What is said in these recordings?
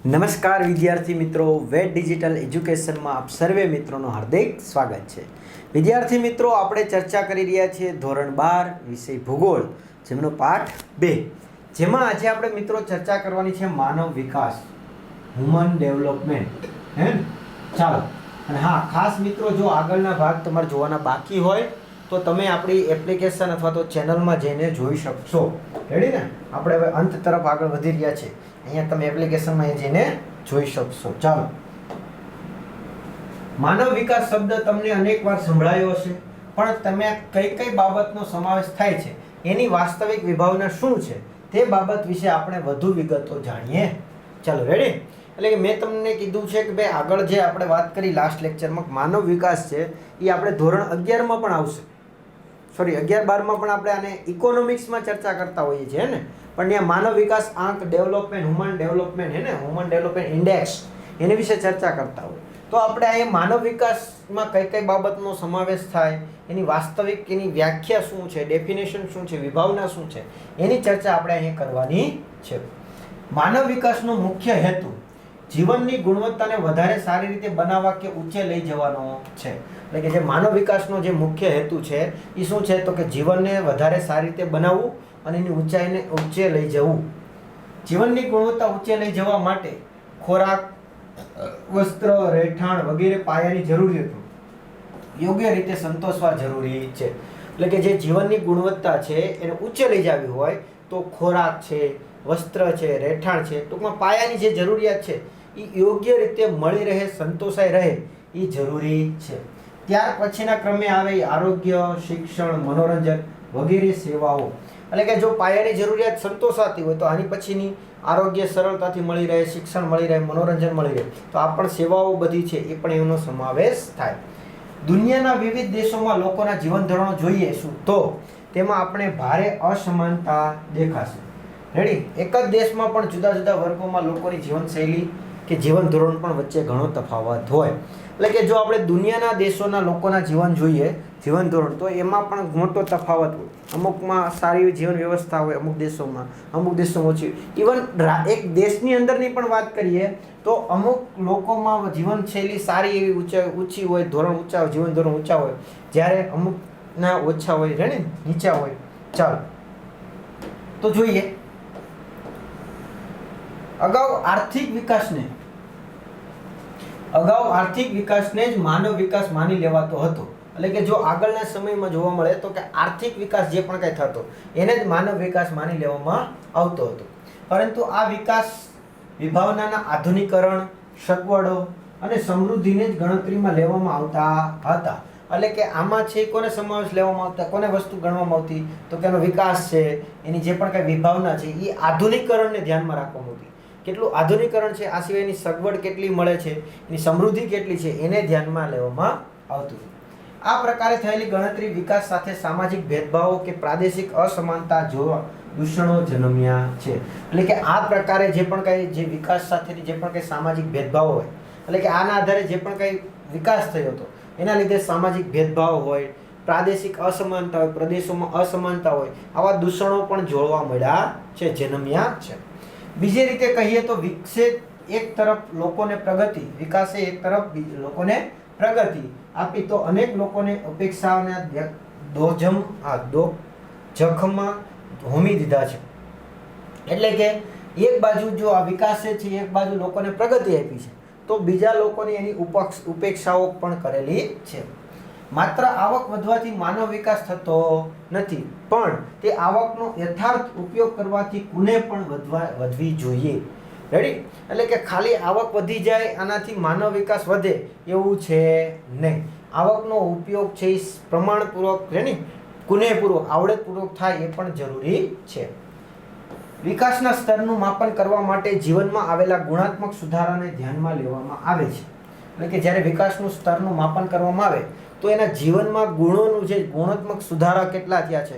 નમસ્કાર વિદ્યાર્થી મિત્રો, વેટ ડિજિટલ એજ્યુકેશનમાં આપ સર્વે મિત્રોનું હાર્દિક સ્વાગત છે. વિદ્યાર્થી મિત્રો, આપણે ચર્ચા કરી રહ્યા છીએ ધોરણ 12 વિષય ભૂગોળ, જેમનો પાઠ 2, જેમાં આજે આપણે મિત્રો ચર્ચા કરવાની છે માનવ વિકાસ, હ્યુમન ડેવલપમેન્ટ. હે ચાલો, અને હા, ખાસ મિત્રો, જો આગળના ભાગ તમારે જોવાના બાકી હોય તો તમે આપણી એપ્લિકેશન અથવા તો ચેનલમાં જઈને જોઈ શકશો. રેડી ને? આપણે હવે અંત તરફ આગળ વધી રહ્યા છીએ. અહીંયા તમે એપ્લિકેશનમાં જઈને જોઈ શકશો. ચાલો, માનવ વિકાસ શબ્દ તમને અનેકવાર સંભળાયો હશે, પણ તમે કઈ કઈ બાબતનો સમાવેશ થાય છે, એની વાસ્તવિક વિભાવના શું છે, તે બાબત વિશે આપણે વધુ વિગતો જાણીએ. ચાલો, રેડી? એટલે કે મેં તમને કીધું છે કે ભાઈ આગળ જે આપણે વાત કરી લાસ્ટ લેક્ચરમાં, માનવ વિકાસ છે એ આપણે ધોરણ 11માં પણ આવશે. સોરી, 11-12માં પણ આપણે આને ઇકોનોમિક્સમાં ચર્ચા કરતા હોઈએ છીએ ને, પણ ત્યાં માનવ વિકાસ આંક, ડેવલપમેન્ટ, હ્યુમન ડેવલપમેન્ટ, હે ને, હ્યુમન ડેવલપમેન્ટ ઇન્ડેક્સ, એની વિશે ચર્ચા કરતા હોય. તો આપણે અહીંયા માનવ વિકાસમાં કઈ કઈ બાબતનો સમાવેશ થાય, એની વાસ્તવિક, એની વ્યાખ્યા શું છે, ડેફિનેશન શું છે, વિભાવના શું છે, એની ચર્ચા આપણે અહીંયા કરવાની છે. માનવ વિકાસનો મુખ્ય હેતુ જીવનની ગુણવત્તાને વધારે સારી રીતે બનાવવા કે ઊંચે લઈ જવાનો છે. એટલે કે જે માનવ વિકાસનો જે મુખ્ય હેતુ છે એ શું છે, તો કે જીવનને વધારે સારી રીતે બનાવવું અને એની ઊંચાઈને ઊંચે લઈ જવું. જીવનની ગુણવત્તા ઊંચે લઈ જવા માટે ખોરાક, વસ્ત્ર, રહેઠાણ વગેરે પાયાની જરૂરિયાતો યોગ્ય રીતે સંતોષવા જરૂરી છે. એટલે કે જે જીવનની ગુણવત્તા છે એને ઊંચે લઈ જવી હોય તો ખોરાક છે, વસ્ત્ર છે, રહેઠાણ છે, ટૂંકમાં પાયાની જે જરૂરિયાત છે એ યોગ્ય રીતે મળી રહે, સંતોષાઈ રહે એ જરૂરી છે. ત્યાર પછીના ક્રમે આવે આરોગ્ય, શિક્ષણ, મનોરંજન વગેરે સેવાઓ. એટલે કે જો પાયાની જરૂરિયાત સંતોષાતી હોય તો આની પછીની આરોગ્ય સરળતાથી મળી રહે, શિક્ષણ મળી રહે, મનોરંજન મળી રહે, તો આ પણ સેવાઓ બધી છે એ પણ એનો સમાવેશ થાય. દુનિયાના વિવિધ દેશોમાં લોકોના જીવન ધોરણો જોઈએ શું, તો તેમાં આપણે ભારે અસમાનતા દેખાશે. રેડી? એક જ દેશમાં પણ જુદા જુદા વર્ગોમાં લોકોની જીવનશૈલી કે જીવન ધોરણ પણ વચ્ચે ઘણો તફાવત હોય. એટલે કે જો આપણે દુનિયાના દેશોના લોકોના જીવન જોઈએ, જીવન ધોરણ, તો એમાં પણ મોટો તફાવત હોય. અમુકમાં સારી જીવન વ્યવસ્થા હોય, અમુક દેશોમાં ઓછી. ઇવન એક દેશની અંદરની પણ વાત કરીએ તો અમુક લોકોમાં જીવનશૈલી સારી એવી ઊંચી હોય, ધોરણ ઊંચા હોય, જીવન ધોરણ ઊંચા હોય, જ્યારે અમુકના ઓછા હોય, રેડી, નીચા હોય. ચાલો, તો જોઈએ. અગાઉ આર્થિક વિકાસને જ માનવ વિકાસ માની લેવાતો હતો. એટલે કે જો આગળના સમયમાં જોવા મળે તો કે આર્થિક વિકાસ જે પણ કંઈ થતો એને જ માનવ વિકાસ માની લેવામાં આવતો હતો. પરંતુ આ વિકાસ વિભાવનાના આધુનિકરણ, સગવડો અને સમૃદ્ધિને જ ગણતરીમાં લેવામાં આવતા હતા. એટલે કે આમાં છે કોને સમાવેશ લેવામાં આવતા, કોને વસ્તુ ગણવામાં આવતી, તો કે એનો વિકાસ છે, એની જે પણ કંઈ વિભાવના છે એ આધુનિકરણને ધ્યાનમાં રાખવામાં આવતી. કેટલું આધુનિકરણ છે, આ સિવાયની સગવડ કેટલી મળે છે, એની સમૃદ્ધિ કેટલી છે, એને ધ્યાનમાં લેવામાં આવતું. આ પ્રકારે થયેલી ગણતરી વિકાસ સાથે સામાજિક ભેદભાવો કે પ્રાદેશિક અસમાનતા જોવા દૂષણો જન્મ્યા છે. એટલે કે આ પ્રકારે જે પણ કંઈ જે વિકાસ સાથેની જે પણ કંઈ સામાજિક ભેદભાવ હોય, એટલે કે આના આધારે જે પણ કંઈ વિકાસ થયો હતો એના લીધે સામાજિક ભેદભાવ હોય, પ્રાદેશિક અસમાનતા હોય, પ્રદેશોમાં અસમાનતા હોય, આવા દૂષણો પણ જોવા મળ્યા છે, જન્મ્યા છે. બીજી રીતે કહીએ તો વિકસે એક તરફ લોકોને પ્રગતિ, વિકાસે એક તરફ લોકોને પ્રગતિ આપી તો અનેક લોકોને અપેક્ષાઓના જખમમાં હોમી દીધા છે. એટલે કે એક બાજુ જો આ વિકાસે છે, એક બાજુ લોકોને પ્રગતિ આપી છે, તો બીજા લોકોની એની ઉપેક્ષાઓ પણ કરેલી છે. માત્ર આવક વધવાથી માનવ વિકાસ થતો નથી, પણ તે આવકનો યથાર્થ ઉપયોગ કરવાથી કુને પણ વધવી જોઈએ. રેડી? એટલે કે ખાલી આવક વધી જાય આનાથી માનવ વિકાસ વધે એવું છે નહીં. આવકનો ઉપયોગ છે એ પ્રમાણપૂર્વક, રેડી, કુનેપૂર્વક, આવડતપૂર્વક થાય એ પણ જરૂરી છે. વિકાસના સ્તરનું માપન કરવા માટે જીવનમાં આવેલા ગુણાત્મક સુધારાને ધ્યાનમાં લેવામાં આવે છે. એટલે કે જ્યારે વિકાસનું સ્તરનું માપન કરવામાં આવે તો એના જીવનમાં ગુણોનું જે ગુણાત્મક સુધારા કેટલા થયા છે,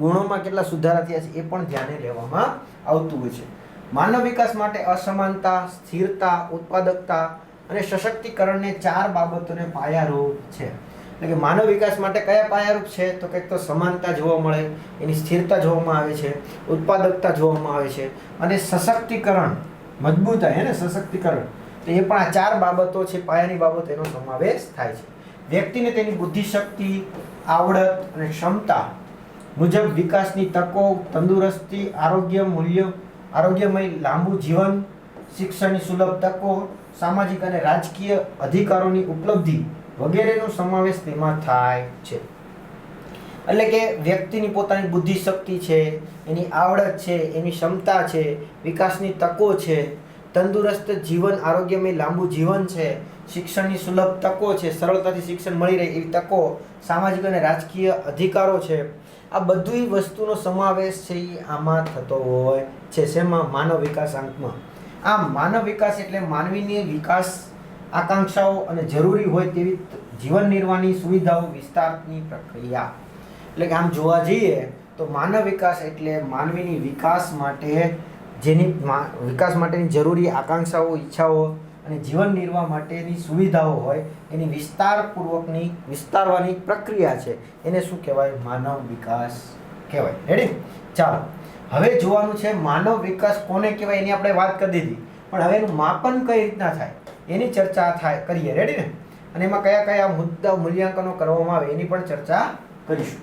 ગુણોમાં કેટલા સુધારા થયા છે એ પણ ધ્યાને લેવામાં આવતું હોય છે. માનવ વિકાસ માટે અસમાનતા, સ્થિરતા, ઉત્પાદકતા અને સશક્તિકરણને 4 બાબતોને પાયારૂપ છે. એટલે કે માનવ વિકાસ માટે કયા પાયારૂપ છે, તો કંઈક તો સમાનતા જોવા મળે, એની સ્થિરતા જોવામાં આવે છે, ઉત્પાદકતા જોવામાં આવે છે, અને સશક્તિકરણ મજબૂતાઈ હે ને સશક્તિકરણ, તો એ પણ આ 4 બાબતો છે, પાયાની બાબતો એનો સમાવેશ થાય છે. વ્યક્તિને તેની બુદ્ધિશક્તિ, આવડત અને ક્ષમતા મુજબ વિકાસની તકો, તંદુરસ્તી, આરોગ્યમય લાંબુ જીવન, શિક્ષણની સુલભ તકો, સામાજિક અને રાજકીય અધિકારોની ઉપલબ્ધિ વગેરેનો સમાવેશ તેમાં થાય છે. એટલે કે વ્યક્તિની પોતાની બુદ્ધિશક્તિ છે, એની આવડત છે, એની ક્ષમતા છે, વિકાસની તકો છે, તંદુરસ્ત જીવન, આરોગ્યમય લાંબુ જીવન છે, શિક્ષણની સુલભ તકો છે, સરળતાથી શિક્ષણ મળી રહે એવી તકો, સામાજિક અને રાજકીય અધિકારો છે. આ બધી વસ્તુનો સમાવેશ છે એ આમાં થતો હોય છે. શેમાં? માનવ વિકાસાંકમાં. આમ માનવ વિકાસ એટલે માનવીની વિકાસ આકાંક્ષાઓ અને જરૂરી હોય તેવી જીવન નિર્વાહની સુવિધાઓ વિસ્તારની પ્રક્રિયા. એટલે કે આમ જોવા જઈએ તો માનવ વિકાસ એટલે માનવીની વિકાસ માટે વિકાસ માટેની જરૂરી આકાંક્ષાઓ, ઈચ્છાઓ અને જીવન નિર્વાહ માટેની સુવિધાઓ હોય એની વિસ્તારવાની પ્રક્રિયા છે. એને શું કહેવાય? માનવ વિકાસ કહેવાય. રેડી? ચાલો, હવે જોવાનું છે માનવ વિકાસ કોને કહેવાય એની આપણે વાત કરી દીધી, પણ હવે એનું માપન કઈ રીતના થાય એની ચર્ચા કરીએ. રેડી ને? અને એમાં કયા કયા મુદ્દા મૂલ્યાંકનો કરવામાં આવે એની પણ ચર્ચા કરીશું.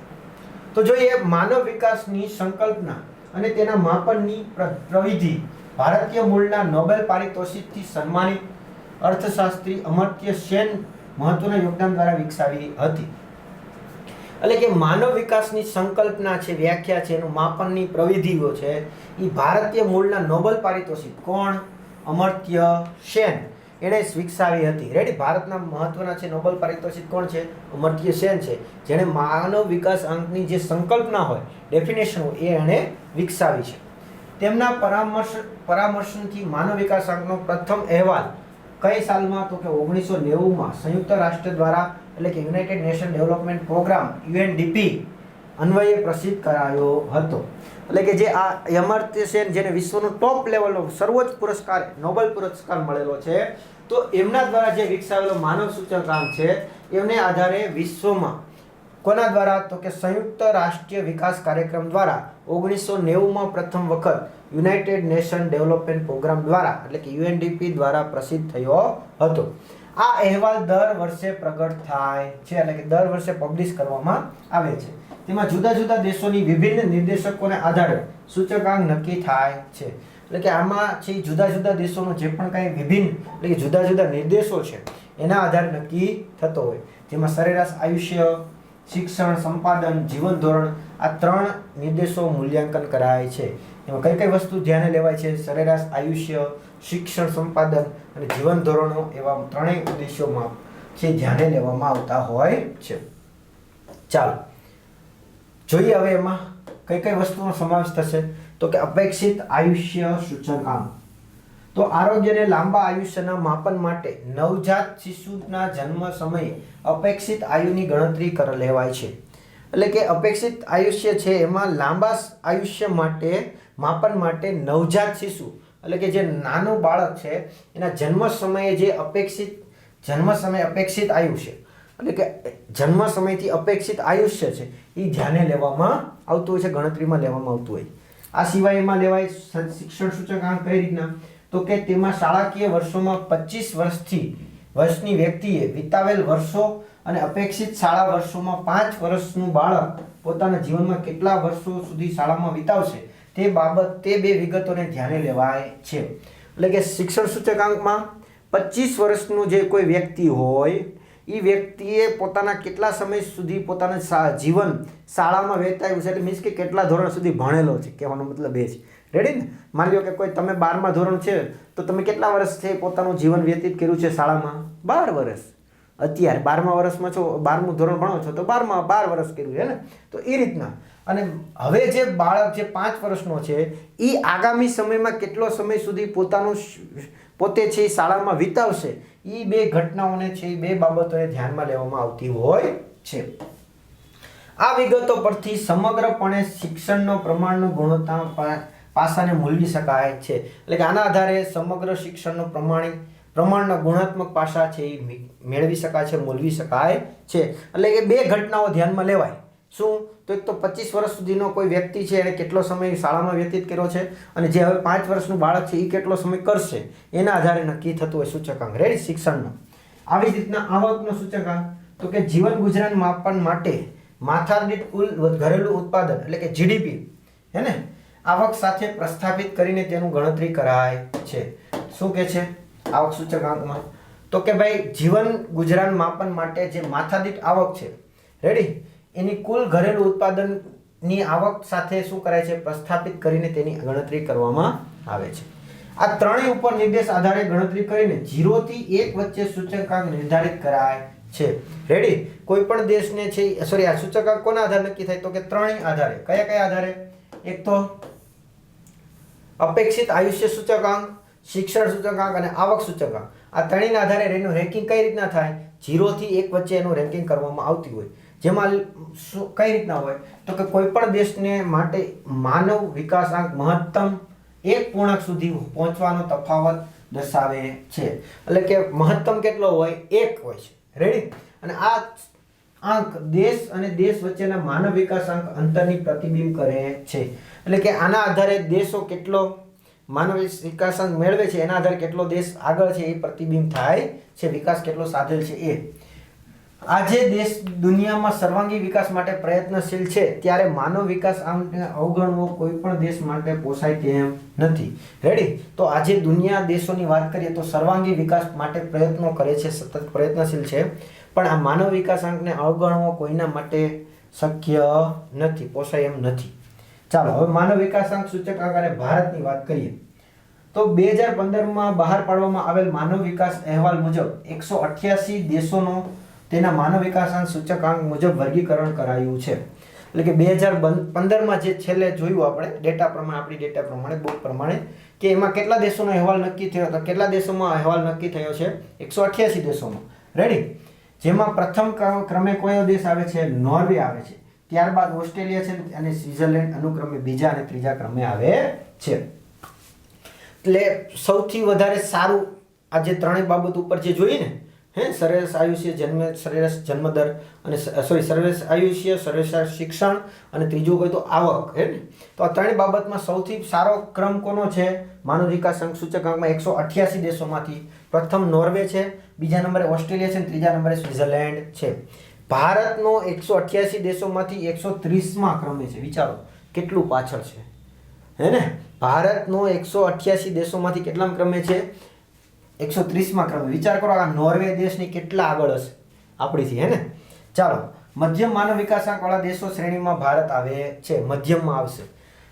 તો જોઈએ માનવ વિકાસની સંકલ્પના અને તેના માપનની પ્રવિધિ ભારતીય મૂળના નોબેલ પારિતોષિકથી સન્માનિત અર્થશાસ્ત્રી અમર્ત્ય સેન મહત્વના યોગદાન દ્વારા વિકસાવી હતી. એટલે કે માનવ વિકાસની સંકલ્પના છે, વ્યાખ્યા છે, એનું માપનની પ્રવિધિઓ છે એ ભારતીય મૂળના નોબેલ પારિતોષિક કોણ? અમર્ત્ય સેન એણે વિકસાવી હતી. રેડી? ભારતના મહત્વના છે નોબેલ પારિતોષિક કોણ છે? અમર્ત્ય સેન છે, જેણે માનવ વિકાસ અંકની જે સંકલ્પના હોય, ડેફિનેશન હોય એ એણે વિકસાવી છે. તેમના પરામર્શનથી માનવ વિકાસ અંકનો પ્રથમ અહેવાલ કઈ સાલમાં? તો કે 1990માં સંયુક્ત રાષ્ટ્ર દ્વારા એટલે કે United Nation Development Programme UNDP અન્વયે પ્રસિદ્ધ કરાયો હતો. એટલે કે જે આ અમર્ત્ય સેન જેને વિશ્વનો ટોપ લેવલનો સર્વોચ્ચ પુરસ્કાર નોબેલ પુરસ્કાર મળેલો છે, તો એમના દ્વારા જે વિકસાવેલો માનવ સૂચકાંક છે એને આધારે વિશ્વમાં કોના દ્વારા? તો કે સંયુક્ત રાષ્ટ્રીય વિકાસ કાર્યક્રમ દ્વારા 1990માં પ્રથમ વખત યુનાઇટેડ નેશન ડેવલપમેન્ટ પ્રોગ્રામ દ્વારા એટલે કે UNDP દ્વારા પ્રસિદ્ધ થયો હતો. આ અહેવાલ દર વર્ષે પ્રગટ થાય છે, એટલે કે દર વર્ષે પબ્લિશ કરવામાં આવે છે. તેમાં જુદા જુદા દેશોની વિભિન્ન નિર્દેશકોને આધારે સૂચકાંક નક્કી થાય છે. એટલે કે આમાં છે જુદા જુદા દેશોનો જે પણ કાંઈ વિભિન્ન એટલે કે જુદા જુદા નિર્દેશો છે એના આધારે નક્કી થતો હોય. જેમાં સરેરાશ આયુષ્ય, શિક્ષણ, સંપાદન, જીવન ધોરણ આ 3 નિર્દેશો મૂલ્યાંકન કરાય છે. એમાં કઈ કઈ વસ્તુ ધ્યાને લેવાય છે? સરેરાશ આયુષ્ય, શિક્ષણ, સંપાદન અને જીવન ધોરણો એવા 3 ઉદ્દેશોમાં છે ધ્યાને લેવામાં આવતા હોય છે. ચાલો જોઈએ હવે એમાં કઈ કઈ વસ્તુનો સમાવેશ થશે. તો કે અપેક્ષિત આયુષ્ય સૂચકાંક. તો આરોગ્ય અને લાંબા આયુષ્યના માપન માટે નવજાત શિશુના જન્મ સમયે અપેક્ષિત આયુની ગણતરી લેવાય છે. એટલે કે અપેક્ષિત આયુષ્ય છે એમાં લાંબા આયુષ્ય માટે માપન માટે નવજાત શિશુ એટલે કે જે નાનું બાળક છે એના જન્મ સમયે જે અપેક્ષિત આયુષ્ય એટલે કે જન્મ સમયથી અપેક્ષિત આયુષ્ય છે એ ધ્યાને લેવામાં આવતું હોય છે, ગણતરીમાં લેવામાં આવતું હોય. આ સિવાય એમાં લેવાય શિક્ષણ સૂચકાંક કઈ રીતના? તો કે તેમાં શાળાકીય વર્ષોમાં 25 વર્ષની વ્યક્તિએ વિતાવેલ વર્ષો અને અપેક્ષિત શાળા વર્ષોમાં 5 વર્ષનું બાળક પોતાના જીવનમાં કેટલા વર્ષો સુધી શાળામાં વિતાવશે તે બે વિગતોને ધ્યાને લેવાય છે. એટલે કે શિક્ષણ સૂચકાંકમાં 25 વર્ષનું જે કોઈ વ્યક્તિ હોય એ વ્યક્તિએ પોતાના કેટલા સમય સુધી પોતાના જીવન શાળામાં વેતાવ્યું છે, એટલે મીન્સ કે કેટલા ધોરણ સુધી ભણેલો છે, કહેવાનો મતલબ એ છે. રેડી ને? માની લો કે કોઈ તમે 12મા ધોરણ છે તો તમે કેટલા વર્ષથી પોતાનું જીવન વ્યતીત કર્યું છે શાળામાં? 12 વર્ષ. અત્યારે 12મા વર્ષમાં છો, 12મું ધોરણ ભણો છો તો 12 વર્ષ કર્યું છે ને? તો એ રીતના. અને હવે જે બાળક જે 5 વર્ષનો છે એ આગામી સમયમાં કેટલો સમય સુધી પોતે છે શાળામાં વિતાવશે, એ બે ઘટનાઓને છે એ બે બાબતોને ધ્યાનમાં લેવામાં આવતી હોય છે. આ વિગતો પરથી સમગ્રપણે શિક્ષણનો પ્રમાણનો ગુણવત્તા પાસાને મૂલવી શકાય છે. એટલે કે આના આધારે સમગ્ર શિક્ષણનો પ્રમાણના ગુણાત્મક પાસા છે એ મેળવી શકાય છે, મૂલવી શકાય છે. એટલે કે બે ઘટનાઓ ધ્યાનમાં લેવાય શું? તો એક તો 25 વર્ષ સુધીનો કોઈ વ્યક્તિ છે એણે કેટલો સમય શાળામાં વ્યતીત કર્યો છે અને જે હવે 5 વર્ષનું બાળક છે એ કેટલો સમય કરશે એના આધારે નક્કી થતું હોય સૂચકાંક. રેડી? શિક્ષણનો. આવી જ રીતના આવકનો સૂચકાંક તો કે જીવન ગુજરાન માપન માટે માથાદીઠ કુલ ઘરેલું ઉત્પાદન એટલે કે જીડીપી હે ને આવક સાથે પ્રસ્થાપિત કરીને તેનું ગણતરી કરાય છે. શું કે છે આવક સૂચકાંકમાં? તો કે ભાઈ જીવન ગુજરાન માપન માટે જે માથાદીઠ આવક છે, રેડી, એની કુલ ઘરેલું ઉત્પાદનની આવક સાથે શું કરાય છે? પ્રસ્થાપિત કરીને તેની ગણતરી કરવામાં આવે છે. આ ત્રણેય ઉપર નિર્દેશ આધારે ગણતરી કરીને 0 થી 1 વચ્ચે સૂચકાંક નિર્ધારિત કરાય છે. રેડી? કોઈ પણ દેશને છે સોરી આ સૂચકાંક કોના આધારે નક્કી થાય? તો કે ત્રણેય આધારે. કયા કયા આધારે? એક તો અપેક્ષિત આયુષ્ય સૂચકાંક, શિક્ષણ સૂચકાંક અને આવક સૂચકાંક. આ ત્રણેયના આધારે એનું રેન્કિંગ કઈ રીતના થાય? 0 થી 1 વચ્ચે એનું રેન્કિંગ કરવામાં આવતી હોય. જેમાં કઈ રીતના હોય? તો કે કોઈ પણ દેશને માટે માનવ વિકાસાંક મહત્તમ 1 પૂર્ણાંક સુધી પહોંચવાનો તફાવત દર્શાવે છે. એટલે કે મહત્તમ કેટલો હોય? 1 હોય છે. રેડી? અને આ આંક દેશ અને દેશ વચ્ચેના માનવ વિકાસાંક અંતરની પ્રતિબિંબ કરે છે. એટલે કે આના આધારે દેશો કેટલો માનવ વિકાસાંક મેળવે છે એના આધારે કેટલો દેશ આગળ છે એ પ્રતિબિંબ થાય છે, વિકાસ કેટલો સાધેલ છે એ. આજે દેશ દુનિયામાં સર્વાંગી વિકાસ માટે પ્રયત્નશીલ છે ત્યારે માનવ વિકાસ આંકને અવગણવો કોઈ પણ દેશ માટે પોસાય તેમ નથી. રેડી? તો આજે દુનિયા દેશોની વાત કરીએ તો સર્વાંગી વિકાસ માટે પ્રયત્નો કરે છે, સતત પ્રયત્નશીલ છે, પણ આ માનવ વિકાસ આંકને અવગણવો કોઈના માટે શક્ય નથી, પોસાય એમ નથી. ચાલો હવે માનવ વિકાસાંક સૂચકાંક અને ભારતની વાત કરીએ તો 2015માં બહાર પાડવામાં આવેલ માનવ વિકાસ અહેવાલ મુજબ 188 દેશોનો તેના માનવ વિકાસાંક સૂચકાંક મુજબ વર્ગીકરણ કરાયું છે. એટલે કે 2015માં જે છેલ્લે જોયું આપણે ડેટા પ્રમાણે, આપણી ડેટા પ્રમાણે, બોર્ડ પ્રમાણે, કે એમાં કેટલા દેશોનો અહેવાલ નક્કી થયો તો કેટલા દેશોમાં અહેવાલ નક્કી થયો છે? 188 દેશોમાં. રેડી? જેમાં પ્રથમ ક્રમે કયો દેશ આવે છે? નોર્વે આવે છે. ત્યારબાદ ઓસ્ટ્રેલિયા છે અને સ્વિટ્ઝરલેન્ડ અનુક્રમે બીજા અને ત્રીજા ક્રમે આવે છે. એટલે સૌથી વધારે સારું આ જે ત્રણેય બાબત ઉપર જે જોઈએ ને, સરેરાશ આયુષ્ય, સરેરાશ જન્મદર અને સરેરાશ આયુષ્ય, સરેરાશ શિક્ષણ અને ત્રીજું કોઈ તો આવક, હે ને? તો આ ત્રણેય બાબતમાં સૌથી સારો ક્રમ કોનો છે? માનવ વિકાસાંક સૂચકાંકમાં 188 દેશોમાંથી પ્રથમ નોર્વે છે, બીજા નંબરે ઓસ્ટ્રેલિયા છે અને ત્રીજા નંબરે સ્વિટ્ઝરલેન્ડ છે. ભારતનો 188 દેશોમાંથી 130માં ક્રમે છે. વિચારો કેટલું પાછળ છે, હે ને? ભારતનો 188 દેશોમાંથી કેટલામાં ક્રમે છે? 130માં ક્રમે. વિચાર કરો આ નોર્વે દેશની કેટલા આગળ હશે આપણીથી, હે ને? ચાલો મધ્યમ માનવ વિકાસાંક વાળા દેશો શ્રેણીમાં ભારત આવે છે, મધ્યમમાં આવશે.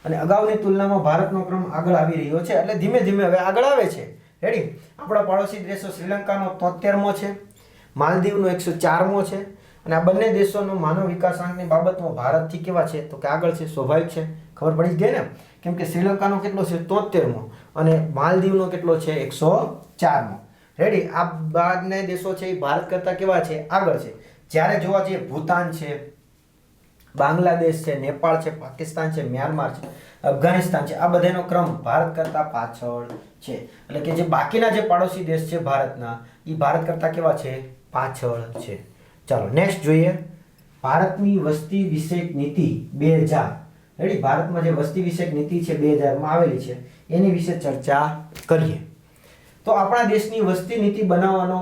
અને અગાઉની તુલનામાં ભારતનો ક્રમ આગળ આવી રહ્યો છે, એટલે ધીમે ધીમે હવે આગળ આવે છે. રેડી? આપણા પાડોશી દેશો શ્રીલંકાનો 73મો છે, માલદીવનો 104મો છે. અને આ બંને દેશોનો માનવ વિકાસાંકની બાબતમાં ભારતથી કેવા છે? તો કે આગળ છે. સ્વાભાવિક છે, ખબર પડી જ ગઈ ને? કેમ કે શ્રીલંકાનો કેટલો છે? 73મો અને માલદીવનો કેટલો છે? 104મો. રેડી? આ બંને દેશો છે એ ભારત કરતાં કેવા છે? આગળ છે. જ્યારે જોવા જઈએ ભૂતાન છે, બાંગ્લાદેશ છે, નેપાળ છે, પાકિસ્તાન છે, મ્યાનમાર છે, અફઘાનિસ્તાન છે, આ બધાનો ક્રમ ભારત કરતાં પાછળ છે. એટલે કે જે બાકીના જે પાડોશી દેશ છે ભારતના, એ ભારત કરતાં કેવા છે? પાછળ છે. ચાલો નેક્સ્ટ જોઈએ ભારતની વસ્તી વિષયક નીતિ 2000. રેડી? ભારતમાં જે વસ્તી વિષયક નીતિ છે 2000માં આવેલી છે એની વિશે ચર્ચા કરીએ. તો આપણા દેશની વસ્તી નીતિ બનાવવાનો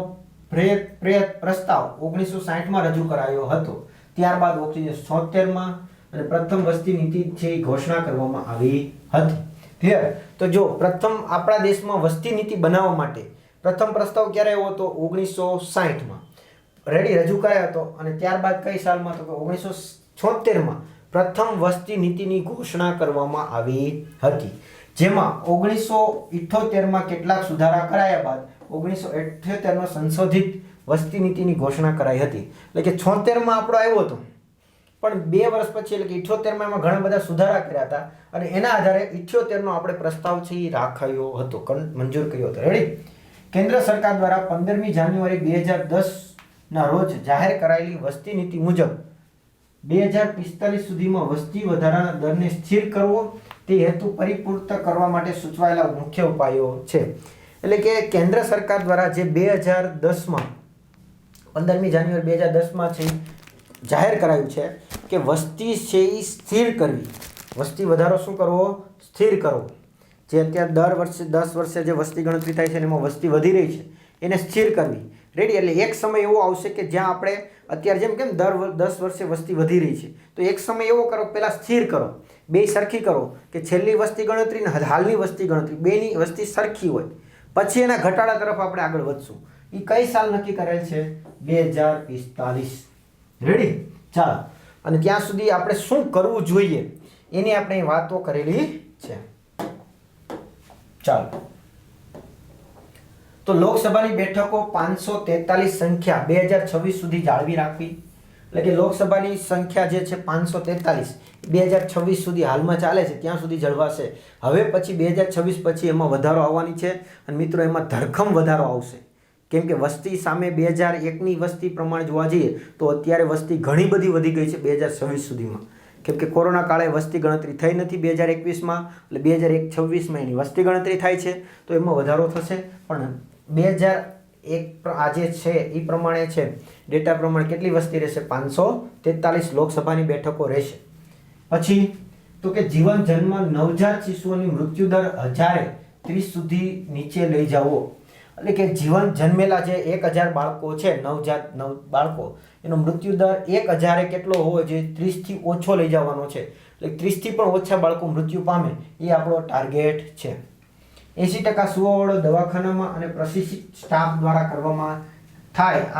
પ્રસ્તાવ 1960માં રજૂ કરાયો હતો. ત્યારબાદ 1976માં અને પ્રથમ વસ્તી નીતિ છે ઘોષણા કરવામાં આવી હતી. ક્લિયર? તો જો પ્રથમ આપણા દેશમાં વસ્તી નીતિ બનાવવા માટે પ્રથમ પ્રસ્તાવ ક્યારે આવ્યો હતો? 1960માં. રેડી? રજૂ કરાયો હતો. અને ત્યારબાદ કઈ સાલમાં? તો કે 1976માં પ્રથમ વસ્તી નીતિની ઘોષણા કરવામાં આવી હતી. જેમાં 1978માં કેટલાક સુધારા કરાયા બાદ 1978નો સંશોધિત વસ્તી નીતિની ઘોષણા કરાઈ હતી. એટલે કે 76માં આપણો આવ્યો હતો, પણ 2 વર્ષ પછી એટલે કે 78માં એમાં ઘણા બધા સુધારા કર્યા હતા અને એના આધારે 78નો આપણે પ્રસ્તાવ છે એ રાખાયો હતો, મંજૂર કર્યો હતો. રેડી? કેન્દ્ર સરકાર દ્વારા 15મી જાન્યુઆરી 2010ના રોજ જાહેર કરાયેલી વસ્તી નીતિ મુજબ 2045 સુધીમાં વસ્તી વધારાના દરને સ્થિર કરવો તે હેતુ પરિપૂર્ત કરવા માટે સૂચવાયેલા મુખ્ય ઉપાયો છે. એટલે કે કેન્દ્ર સરકાર દ્વારા જે 2010માં 15મી જાન્યુઆરી 2010માં છે જાહેર કરાયું છે કે વસ્તી છે એ સ્થિર કરવી. વસ્તી વધારો શું કરવો? સ્થિર કરવો. જે અત્યારે દર વર્ષે 10 વર્ષે જે વસ્તી ગણતરી થાય છે એમાં વસ્તી વધી રહી છે એને સ્થિર કરવી. રેડી? એટલે એક સમય એવો આવશે કે જ્યાં આપણે અત્યારે જેમ કેમ દર 10 વર્ષે વસ્તી વધી રહી છે, તો એક સમય એવો કરો પહેલાં સ્થિર કરો, બે સરખી કરો કે છેલ્લી વસ્તી ગણતરી ને હાલની વસ્તી ગણતરી બેની વસ્તી સરખી હોય, પછી એના ઘટાડા તરફ આપણે આગળ વધશું. એ કઈ સાલ નક્કી કરેલ છે? 2045. રેડી? ચાલો, અને ત્યાં સુધી આપણે શું કરવું જોઈએ એની આપણે વાતો કરેલી છે. ચાલો, તો લોકસભાની બેઠકો 543 સંખ્યા 2026 સુધી જાળવી રાખવી. એટલે કે લોકસભાની સંખ્યા જે છે 543 2026 સુધી હાલમાં ચાલે છે ત્યાં સુધી જળવાશે. હવે પછી 2026 પછી એમાં વધારો આવવાની છે અને મિત્રો એમાં ધરખમ વધારો આવશે. કેમ કે વસ્તી સામે 2001ની વસ્તી પ્રમાણે જોવા જઈએ તો અત્યારે વસ્તી ઘણી બધી વધી ગઈ છે 2026 સુધીમાં. કેમ કે કોરોના કાળે વસ્તી ગણતરી થઈ નથી 2021માં, એટલે 2026માં એની વસ્તી ગણતરી થાય છે તો એમાં વધારો થશે. પણ 2001 આજે છે એ પ્રમાણે છે ડેટા પ્રમાણે કેટલી વસ્તી રહેશે? 543 લોકસભાની બેઠકો રહેશે. પછી તો કે જીવન જન્મ નવજાત શિશુઓની મૃત્યુદર 1030 સુધી નીચે લઈ જાવો. એટલે કે જીવન જન્મેલા જે 1000 બાળકો છે, નવજાત બાળકો, એનો મૃત્યુદર 1000 કેટલો હોવો જોઈએ? 30 થી ઓછો લઈ જવાનો છે. એટલે 30 થી પણ ઓછા બાળકો મૃત્યુ પામે એ આપણો ટાર્ગેટ છે. 80% સુવાવડો દવાખાનામાં અને પ્રશિક્ષિત સ્ટાફ દ્વારા કરવામાં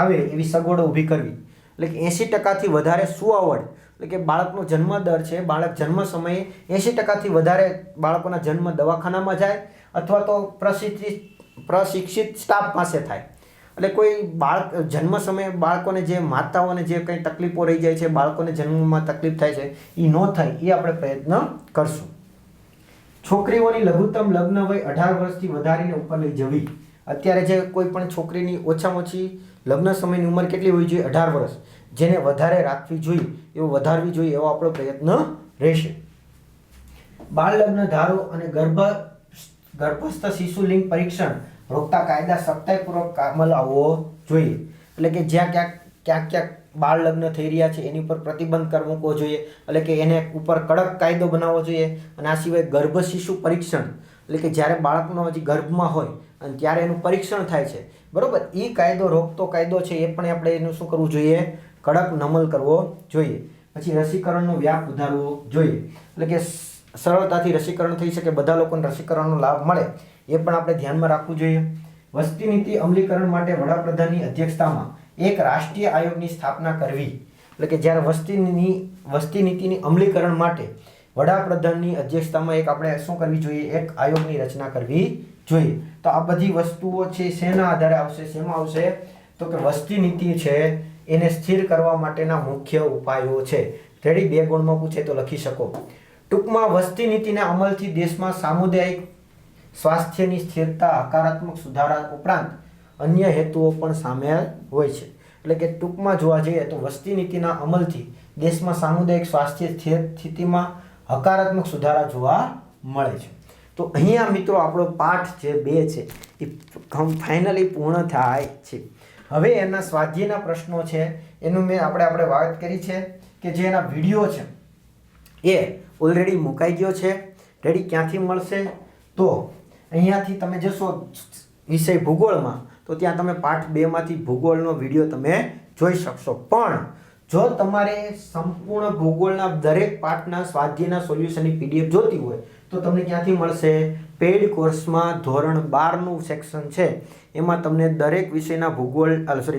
આવે એવી સગવડો ઊભી કરવી. એટલે કે 80%થી વધારે સુવાવડ, એટલે કે બાળકનો જન્મ દર છે, બાળક જન્મ સમયે 80%થી વધારે બાળકોના જન્મ દવાખાનામાં જાય અથવા તો પ્રશિક્ષિત સ્ટાફ પાસે થાય. એટલે કોઈ બાળક જન્મ સમયે બાળકોને જે માતાઓને જે કંઈ તકલીફો રહી જાય છે, બાળકોને જન્મમાં તકલીફ થાય છે, એ ન થાય એ આપણે પ્રયત્ન કરશું. છોકરીઓની લઘુત્તમ લગ્ન વય 18 વર્ષથી વધારીને ઉપર લઈ જવી. અત્યારે જે કોઈ પણ છોકરીની ઓછામાં ઓછી લગ્ન સમયની ઉંમર કેટલી હોવી જોઈએ? 18 વર્ષ. જેને વધારે રાખવી જોઈએ એવો વધારવી જોઈએ એવો આપણો પ્રયત્ન રહેશે. બાળ લગ્ન ધારો અને ગર્ભસ્થ શિશુ લિંગ પરીક્ષણ રોકતા કાયદા સખ્તાઈપૂર્વક અમલ આવવો જોઈએ. એટલે કે જ્યાં ક્યાંક બાળ લગ્ન થઈ રહ્યા છે એની ઉપર પ્રતિબંધ મૂકવો જોઈએ. એટલે કે એને ઉપર કડક કાયદો બનાવવો જોઈએ. અને આ સિવાય ગર્ભ શિશુ પરીક્ષણ, એટલે કે જ્યારે બાળકનો હજી ગર્ભમાં હોય અને ત્યારે એનું પરીક્ષણ થાય છે, બરોબર, એ કાયદો રોકતો કાયદો છે એ પણ આપણે એનું શું કરવું જોઈએ? કડક અમલ કરવો જોઈએ. પછી રસીકરણનો વ્યાપ વધારવો જોઈએ. એટલે કે સરળતાથી રસીકરણ થઈ શકે, બધા લોકોને રસીકરણનો લાભ મળે એ પણ આપણે ધ્યાનમાં રાખવું જોઈએ. વસ્તી નીતિ અમલીકરણ માટે વડાપ્રધાનની અધ્યક્ષતામાં એક રાષ્ટ્રીય આયોગની સ્થાપના કરવી. એટલે કે જ્યારે વસ્તી નીતિની અમલીકરણ માટે વડાપ્રધાનની અધ્યક્ષતામાં એક આપણે શું કરવી જોઈએ? એક આયોગની રચના કરવી જોઈએ. તો આ બધી વસ્તુઓ છે શેના આધારે આવશે? શેમાં આવશે? તો કે વસ્તી નીતિ છે એને સ્થિર કરવા માટેના મુખ્ય ઉપાયો છે. રેડી? 2 ગુણમાં પૂછે તો લખી શકો. ટૂંકમાં વસ્તી નીતિના અમલથી દેશમાં સામુદાયિક સ્વાસ્થ્યની સ્થિરતા, હકારાત્મક સુધારા ઉપરાંત અન્ય હેતુઓ પણ સામેલ હોય છે. એટલે કે ટૂંકમાં જોવા જઈએ તો વસ્તી નીતિના અમલથી દેશમાં સામુદાયિક સ્વાસ્થ્ય સ્થિતિમાં હકારાત્મક સુધારા જોવા મળે છે. તો અહીંયા મિત્રો આપણો પાઠ જે 2 છે એ ફાઇનલી પૂર્ણ થાય છે. હવે એના સ્વાધ્યાયના પ્રશ્નો છે એનું આપણે વાત કરી છે કે જે એના વિડીયો છે એ ઓલરેડી મુકાઈ ગયો છે. રેડી? ક્યાંથી મળશે? તો અહીંયાથી તમે જશો વિષય ભૂગોળમાં તો ત્યાં તમે પાઠ 2માંથી ભૂગોળનો વિડીયો તમે જોઈ શકશો. પણ જો તમારે સંપૂર્ણ ભૂગોળના દરેક પાઠના સ્વાધ્યાયના સોલ્યુશનની PDF જોતી હોય તો તમને ક્યાંથી મળશે? પેઇડ કોર્સમાં ધોરણ 12નું સેક્શન છે એમાં તમને દરેક વિષયના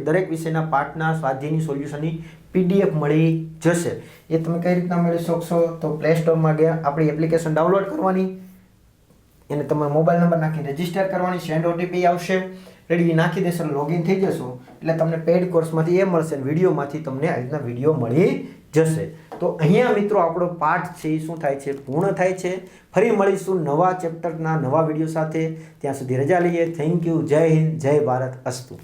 દરેક વિષયના પાઠના સ્વાધ્યાયની સોલ્યુશનની PDF મળી જશે. એ તમે કઈ રીતના મેળવી શકશો? તો પ્લે સ્ટોરમાં ગયા આપણી એપ્લિકેશન ડાઉનલોડ કરવાની, એને તમારો મોબાઈલ નંબર નાખી રજીસ્ટર કરવાની, સેન્ડ OTP આવશે. રેડી? નાખી દેશો, લોગિન થઈ જશો એટલે તમને પેઇડ કોર્સમાંથી એ મળશે અને વિડીયોમાંથી તમને આ રીતના વિડીયો મળી જશે. તો અહીંયા મિત્રો આપણો પાઠ છે એ શું થાય છે? પૂર્ણ થાય છે. ફરી મળીશું નવા ચેપ્ટરના નવા વિડીયો સાથે. ત્યાં સુધી રજા લઈએ. Thank you. જય હિન્દ, જય ભારત. અસ્તુ.